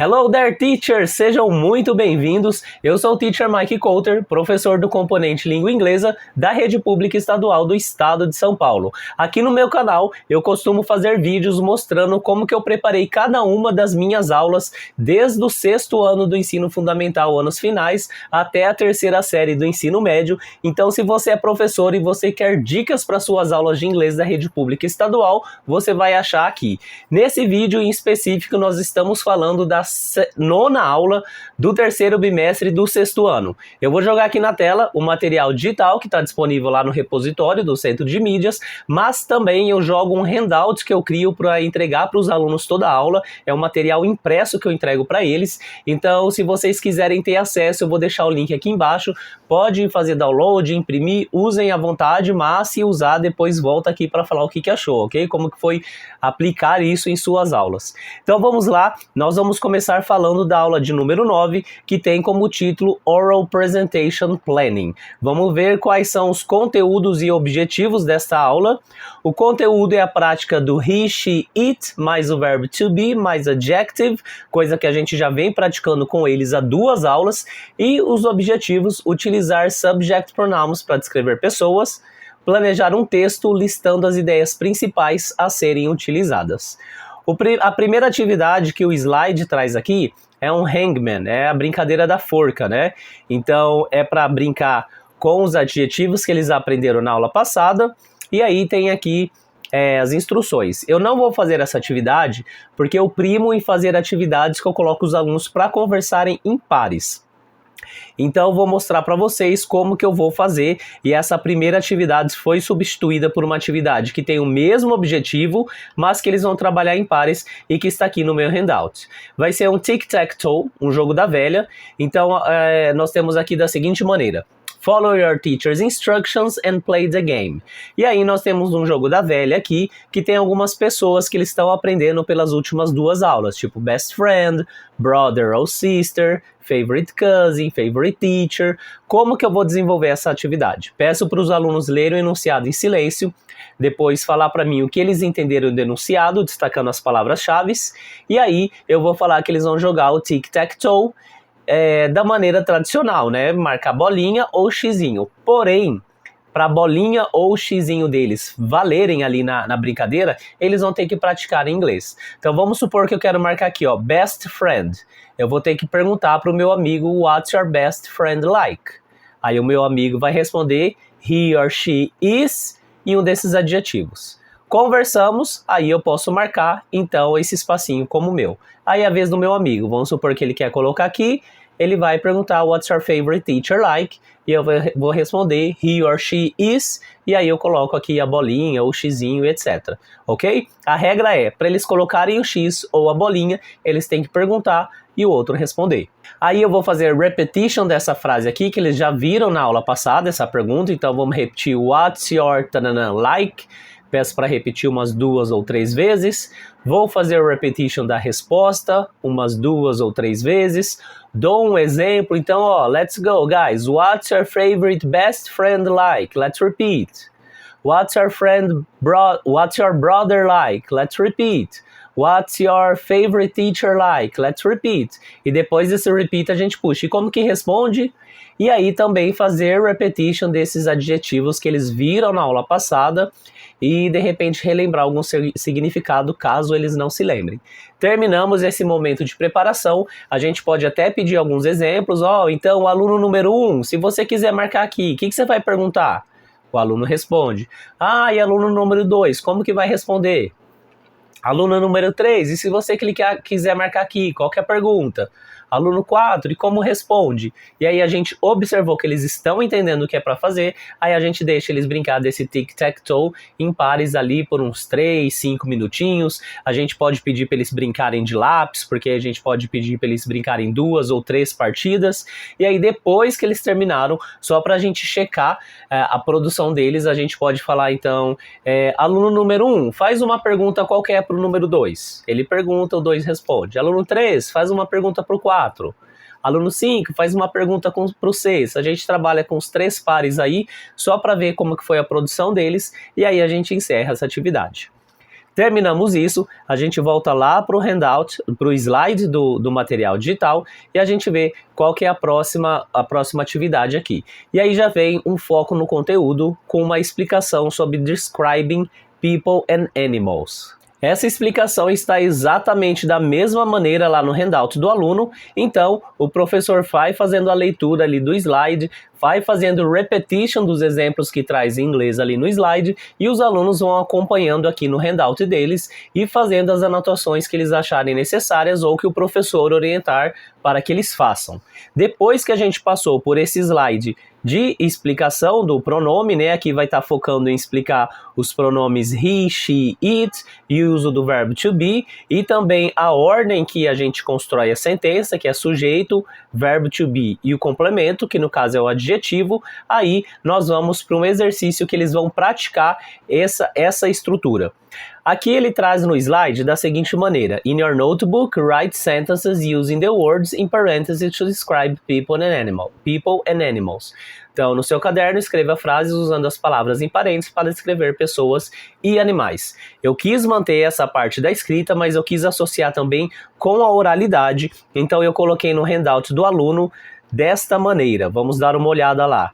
Hello there, teachers! Sejam muito bem-vindos. Eu sou o Teacher Mike Coulter, professor do componente Língua Inglesa da Rede Pública Estadual do Estado de São Paulo. Aqui no meu canal, eu costumo fazer vídeos mostrando como que eu preparei cada uma das minhas aulas desde o 6º ano do ensino fundamental, anos finais, até a 3ª série do ensino médio. Então, se você é professor e você quer dicas para suas aulas de inglês da Rede Pública Estadual, você vai achar aqui. Nesse vídeo em específico, nós estamos falando da 9ª aula do 3º bimestre do 6º ano. Eu vou jogar aqui na tela o material digital que está disponível lá no repositório do Centro de Mídias, mas também eu jogo um handout que eu crio para entregar para os alunos toda a aula. É um material impresso que eu entrego para eles. Então, se vocês quiserem ter acesso, eu vou deixar o link aqui embaixo. Pode fazer download, imprimir, usem à vontade, mas se usar, depois volta aqui para falar o que achou, ok? Como que foi aplicar isso em suas aulas. Então vamos lá, nós vamos começar falando da aula de número 9, que tem como título Oral Presentation Planning. Vamos ver quais são os conteúdos e objetivos desta aula. O conteúdo é a prática do he, she, it, mais o verbo to be, mais adjective, coisa que a gente já vem praticando com eles há 2 aulas. E os objetivos, utilizar subject pronouns para descrever pessoas, planejar um texto listando as ideias principais a serem utilizadas. A primeira atividade que o slide traz aqui é um hangman, é a brincadeira da forca, né? Então é para brincar com os adjetivos que eles aprenderam na aula passada, e aí tem aqui as instruções. Eu não vou fazer essa atividade porque eu primo em fazer atividades que eu coloco os alunos para conversarem em pares. Então eu vou mostrar para vocês como que eu vou fazer, e essa primeira atividade foi substituída por uma atividade que tem o mesmo objetivo, mas que eles vão trabalhar em pares e que está aqui no meu handout. Vai ser um tic-tac-toe, um jogo da velha. Então nós temos aqui da seguinte maneira: Follow your teacher's instructions and play the game. E aí nós temos um jogo da velha aqui, que tem algumas pessoas que eles estão aprendendo pelas últimas 2 aulas, tipo best friend, brother or sister, favorite cousin, favorite teacher. Como que eu vou desenvolver essa atividade? Peço para os alunos lerem o enunciado em silêncio, depois falar para mim o que eles entenderam do enunciado, destacando as palavras-chave, e aí eu vou falar que eles vão jogar o tic-tac-toe, da maneira tradicional, né? Marcar bolinha ou xizinho. Porém, para a bolinha ou xizinho deles valerem ali na brincadeira, eles vão ter que praticar em inglês. Então vamos supor que eu quero marcar aqui, ó, best friend. Eu vou ter que perguntar para o meu amigo, what's your best friend like? Aí o meu amigo vai responder, he or she is, e um desses adjetivos. Conversamos, aí eu posso marcar, então, esse espacinho como meu. Aí é a vez do meu amigo, vamos supor que ele quer colocar aqui, ele vai perguntar, what's your favorite teacher like? E eu vou responder, he or she is, e aí eu coloco aqui a bolinha, o xizinho, etc. Ok? A regra é, para eles colocarem o x ou a bolinha, eles têm que perguntar e o outro responder. Aí eu vou fazer repetition dessa frase aqui, que eles já viram na aula passada, essa pergunta, então vamos repetir, what's your tanana like? Peço para repetir umas 2 ou 3 vezes. Vou fazer o repetition da resposta umas 2 ou 3 vezes. Dou um exemplo, então, ó, let's go, guys. What's your favorite best friend like? Let's repeat. What's your brother like? Let's repeat. What's your favorite teacher like? Let's repeat. E depois desse repeat a gente puxa. E como que responde? E aí também fazer repetition desses adjetivos que eles viram na aula passada e de repente relembrar algum significado caso eles não se lembrem. Terminamos esse momento de preparação, a gente pode até pedir alguns exemplos. Então, aluno número 1, se você quiser marcar aqui, o que você vai perguntar? O aluno responde. E aluno número 2, como que vai responder? Aluno número 3, e se você quiser marcar aqui, qual que é a pergunta? Aluno 4, e como responde? E aí a gente observou que eles estão entendendo o que é para fazer, aí a gente deixa eles brincar desse tic-tac-toe em pares ali por uns 3, 5 minutinhos. A gente pode pedir para eles brincarem de lápis, porque a gente pode pedir para eles brincarem 2 ou 3 partidas. E aí depois que eles terminaram, só para a gente checar a produção deles, a gente pode falar então, aluno número 1, faz uma pergunta qualquer para o número 2. Ele pergunta, o 2 responde. Aluno 3, faz uma pergunta para o 4. Aluno 5, faz uma pergunta para o 6. A gente trabalha com os 3 pares aí, só para ver como que foi a produção deles, e aí a gente encerra essa atividade. Terminamos isso, a gente volta lá para o handout, para o slide do material digital e a gente vê qual que é a próxima atividade aqui. E aí já vem um foco no conteúdo com uma explicação sobre describing people and animals. Essa explicação está exatamente da mesma maneira lá no handout do aluno, então o professor vai fazendo a leitura ali do slide, vai fazendo repetition dos exemplos que traz em inglês ali no slide e os alunos vão acompanhando aqui no handout deles e fazendo as anotações que eles acharem necessárias ou que o professor orientar para que eles façam. Depois que a gente passou por esse slide de explicação do pronome, né? Aqui vai estar focando em explicar os pronomes he, she, it e o uso do verbo to be e também a ordem que a gente constrói a sentença, que é sujeito, verbo to be e o complemento, que no caso é o adjetivo. Aí nós vamos para um exercício que eles vão praticar essa estrutura. Aqui ele traz no slide da seguinte maneira: In your notebook, write sentences using the words in parentheses to describe people and animals. Então, no seu caderno, escreva frases usando as palavras em parênteses para descrever pessoas e animais. Eu quis manter essa parte da escrita, mas eu quis associar também com a oralidade, então eu coloquei no handout do aluno desta maneira. Vamos dar uma olhada lá.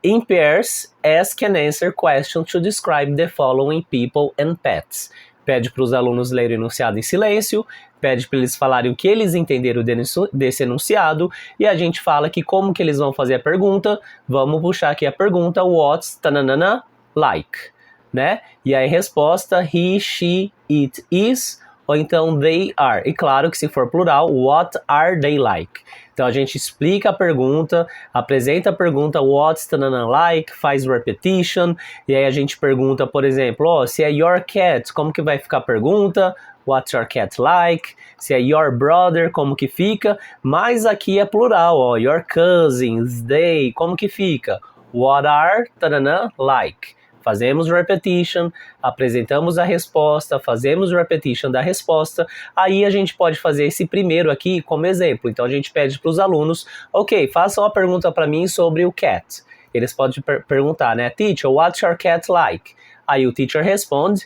In pairs, ask and answer questions to describe the following people and pets. Pede para os alunos lerem o enunciado em silêncio, pede para eles falarem o que eles entenderam desse enunciado, e a gente fala que como que eles vão fazer a pergunta. Vamos puxar aqui a pergunta, what's tananana like, né? E aí a resposta, he, she, it is, ou então they are. E claro que se for plural, what are they like? Então a gente explica a pergunta, apresenta a pergunta what's tanana like, faz repetition, e aí a gente pergunta, por exemplo, se é your cat, como que vai ficar a pergunta? What's your cat like? Se é your brother, como que fica? Mas aqui é plural, your cousins, they, como que fica? What are tanana like? Fazemos repetition, apresentamos a resposta, fazemos repetition da resposta, aí a gente pode fazer esse primeiro aqui como exemplo. Então a gente pede para os alunos, ok, façam uma pergunta para mim sobre o cat. Eles podem perguntar, né, teacher, what's your cat like? Aí o teacher responde,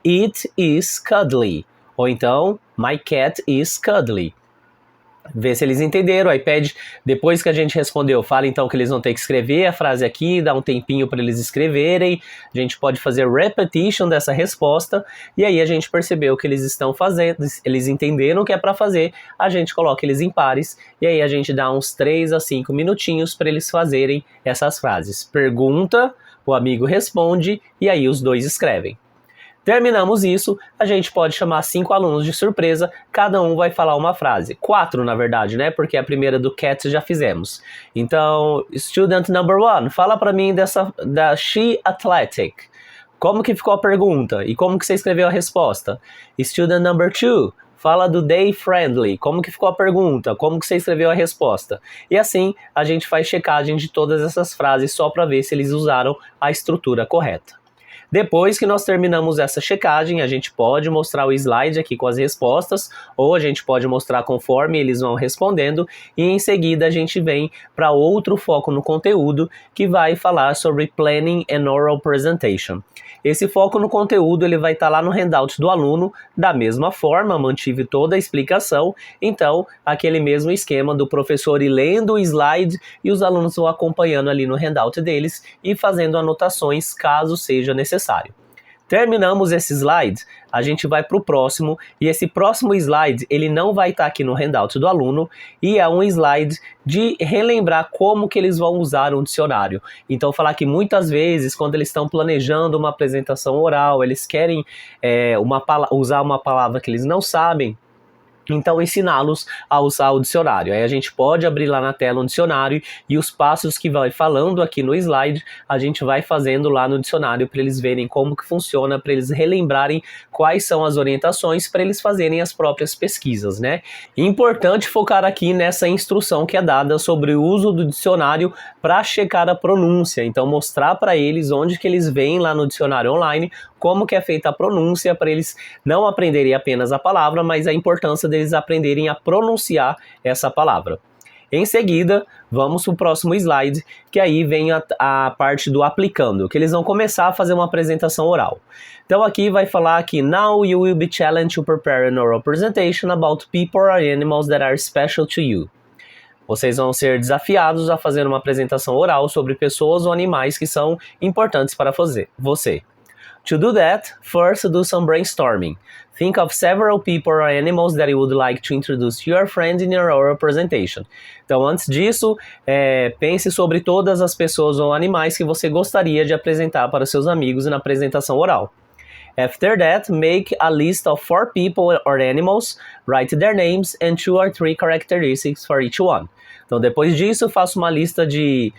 it is cuddly. Ou então, my cat is cuddly. Vê se eles entenderam, aí pede, depois que a gente respondeu, fala então que eles vão ter que escrever a frase aqui, dá um tempinho para eles escreverem, a gente pode fazer repetition dessa resposta, e aí a gente percebeu que eles estão fazendo, eles entenderam o que é para fazer, a gente coloca eles em pares, e aí a gente dá uns 3 a 5 minutinhos para eles fazerem essas frases. Pergunta, o amigo responde, e aí os dois escrevem. Terminamos isso, a gente pode chamar 5 alunos de surpresa, cada um vai falar uma frase. 4, na verdade, né? Porque a primeira do cat já fizemos. Então, student number 1, fala pra mim da She Athletic. Como que ficou a pergunta? E como que você escreveu a resposta? Student number 2, fala do Day Friendly. Como que ficou a pergunta? Como que você escreveu a resposta? E assim, a gente faz checagem de todas essas frases só para ver se eles usaram a estrutura correta. Depois que nós terminamos essa checagem, a gente pode mostrar o slide aqui com as respostas, ou a gente pode mostrar conforme eles vão respondendo, e em seguida a gente vem para outro foco no conteúdo, que vai falar sobre Planning and Oral Presentation. Esse foco no conteúdo ele vai estar lá no handout do aluno, da mesma forma, mantive toda a explicação, então aquele mesmo esquema do professor ir lendo o slide e os alunos vão acompanhando ali no handout deles e fazendo anotações caso seja necessário. Terminamos esse slide, a gente vai para o próximo, e esse próximo slide ele não vai estar aqui no handout do aluno, e é um slide de relembrar como que eles vão usar um dicionário. Então falar que muitas vezes quando eles estão planejando uma apresentação oral, eles querem usar uma palavra que eles não sabem, então ensiná-los a usar o dicionário. Aí a gente pode abrir lá na tela um dicionário e os passos que vai falando aqui no slide, a gente vai fazendo lá no dicionário para eles verem como que funciona, para eles relembrarem quais são as orientações para eles fazerem as próprias pesquisas, né? Importante focar aqui nessa instrução que é dada sobre o uso do dicionário para checar a pronúncia. Então mostrar para eles onde que eles veem lá no dicionário online como que é feita a pronúncia, para eles não aprenderem apenas a palavra, mas a importância deles aprenderem a pronunciar essa palavra. Em seguida, vamos para o próximo slide, que aí vem a parte do aplicando, que eles vão começar a fazer uma apresentação oral. Então aqui vai falar que now you will be challenged to prepare an oral presentation about people or animals that are special to you. Vocês vão ser desafiados a fazer uma apresentação oral sobre pessoas ou animais que são importantes para você. To do that, first do some brainstorming. Think of several people or animals that you would like to introduce to your friend in your oral presentation. Então, antes disso, pense sobre todas as pessoas ou animais que você gostaria de apresentar para seus amigos na apresentação oral. After that, make a list of 4 people or animals, write their names and 2 or 3 characteristics for each one. Então, depois disso, faça uma lista de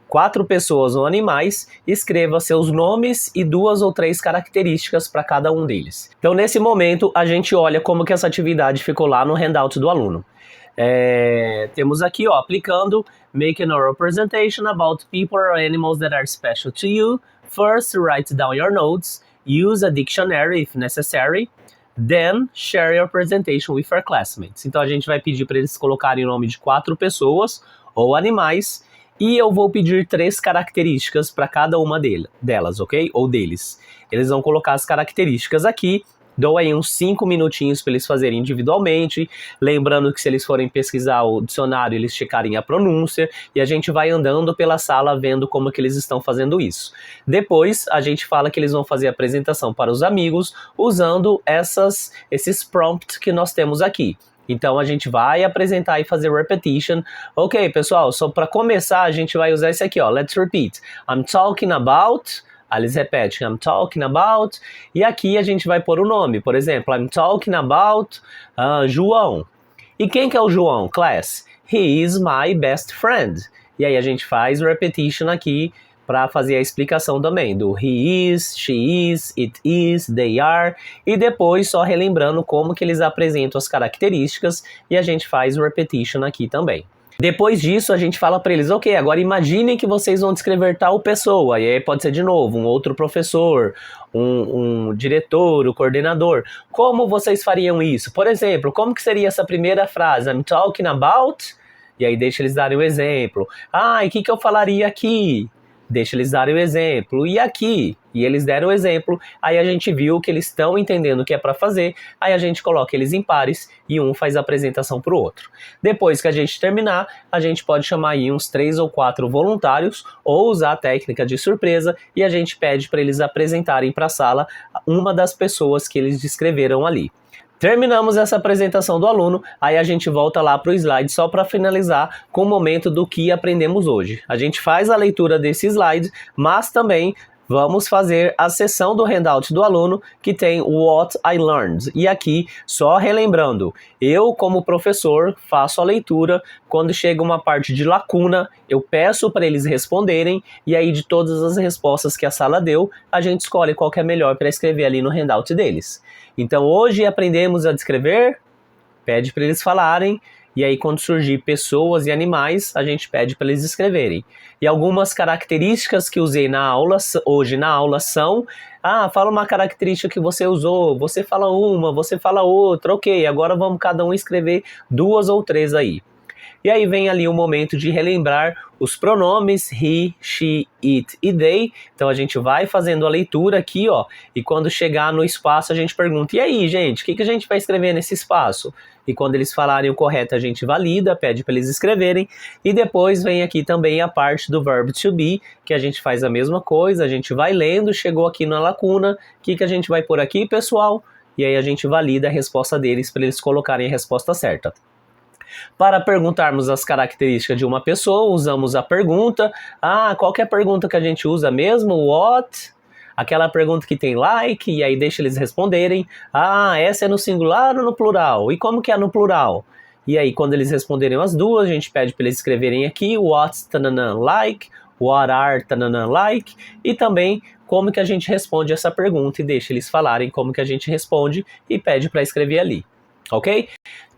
4 pessoas ou animais, escreva seus nomes e 2 ou 3 características para cada um deles. Então, nesse momento, a gente olha como que essa atividade ficou lá no handout do aluno. Temos aqui, aplicando, make an oral presentation about people or animals that are special to you. First, write down your notes. Use a dictionary if necessary. Then, share your presentation with your classmates. Então, a gente vai pedir para eles colocarem o nome de 4 pessoas ou animais e eu vou pedir 3 características para cada uma delas, ok? Ou deles. Eles vão colocar as características aqui. Dou aí uns 5 minutinhos para eles fazerem individualmente, lembrando que se eles forem pesquisar o dicionário, eles checarem a pronúncia, e a gente vai andando pela sala vendo como que eles estão fazendo isso. Depois, a gente fala que eles vão fazer a apresentação para os amigos, usando esses prompts que nós temos aqui. Então, a gente vai apresentar e fazer repetition. Ok, pessoal, só para começar, a gente vai usar esse aqui, Let's repeat. I'm talking about... Aí eles repetem, I'm talking about, e aqui a gente vai pôr o nome, por exemplo, I'm talking about João. E quem que é o João, class? He is my best friend. E aí a gente faz repetition aqui para fazer a explicação também do he is, she is, it is, they are, e depois só relembrando como que eles apresentam as características e a gente faz repetition aqui também. Depois disso, a gente fala para eles, ok, agora imaginem que vocês vão descrever tal pessoa, e aí pode ser de novo um outro professor, um diretor, o coordenador. Como vocês fariam isso? Por exemplo, como que seria essa primeira frase? I'm talking about... E aí deixa eles darem o exemplo. E o que eu falaria aqui? Deixa eles darem o exemplo. E aqui? E eles deram o exemplo. Aí a gente viu que eles estão entendendo o que é para fazer. Aí a gente coloca eles em pares e um faz a apresentação para o outro. Depois que a gente terminar, a gente pode chamar aí uns 3 ou 4 voluntários ou usar a técnica de surpresa e a gente pede para eles apresentarem para a sala uma das pessoas que eles descreveram ali. Terminamos essa apresentação do aluno, aí a gente volta lá para o slide só para finalizar com o momento do que aprendemos hoje. A gente faz a leitura desse slide, mas também vamos fazer a sessão do handout do aluno que tem What I Learned. E aqui, só relembrando, eu como professor faço a leitura, quando chega uma parte de lacuna, eu peço para eles responderem e aí de todas as respostas que a sala deu, a gente escolhe qual que é melhor para escrever ali no handout deles. Então hoje aprendemos a descrever, pede para eles falarem, e aí quando surgir pessoas e animais, a gente pede para eles escreverem. E algumas características que usei hoje na aula são, fala uma característica que você usou, você fala uma, você fala outra, ok, agora vamos cada um escrever 2 ou 3 aí. E aí vem ali o momento de relembrar os pronomes he, she, it e they. Então a gente vai fazendo a leitura aqui, e quando chegar no espaço a gente pergunta, e aí, gente, o que a gente vai escrever nesse espaço? E quando eles falarem o correto a gente valida, pede para eles escreverem. E depois vem aqui também a parte do verbo to be, que a gente faz a mesma coisa, a gente vai lendo, chegou aqui na lacuna, o que a gente vai pôr aqui, pessoal? E aí a gente valida a resposta deles para eles colocarem a resposta certa. Para perguntarmos as características de uma pessoa, usamos a pergunta. Qual que é a pergunta que a gente usa mesmo? What? Aquela pergunta que tem like, e aí deixa eles responderem. Essa é no singular ou no plural? E como que é no plural? E aí, quando eles responderem as duas, a gente pede para eles escreverem aqui what's tanana like, what are tanana like, e também como que a gente responde essa pergunta e deixa eles falarem como que a gente responde e pede para escrever ali. Ok?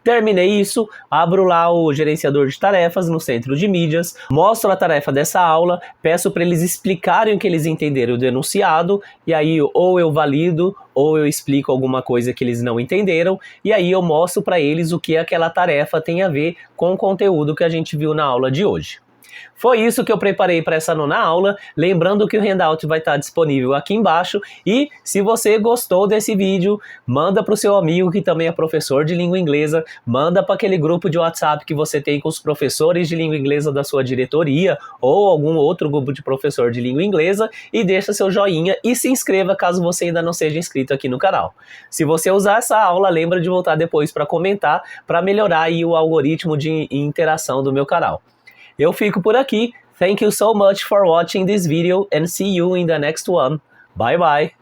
Terminei isso, abro lá o gerenciador de tarefas no centro de mídias, mostro a tarefa dessa aula, peço para eles explicarem o que eles entenderam do enunciado, e aí ou eu valido ou eu explico alguma coisa que eles não entenderam, e aí eu mostro para eles o que aquela tarefa tem a ver com o conteúdo que a gente viu na aula de hoje. Foi isso que eu preparei para essa nona aula, lembrando que o handout vai estar disponível aqui embaixo, e se você gostou desse vídeo, manda para o seu amigo que também é professor de língua inglesa, manda para aquele grupo de WhatsApp que você tem com os professores de língua inglesa da sua diretoria, ou algum outro grupo de professor de língua inglesa, e deixa seu joinha e se inscreva caso você ainda não seja inscrito aqui no canal. Se você usar essa aula, lembra de voltar depois para comentar, para melhorar aí o algoritmo de interação do meu canal. Eu fico por aqui. Thank you so much for watching this video and see you in the next one. Bye bye.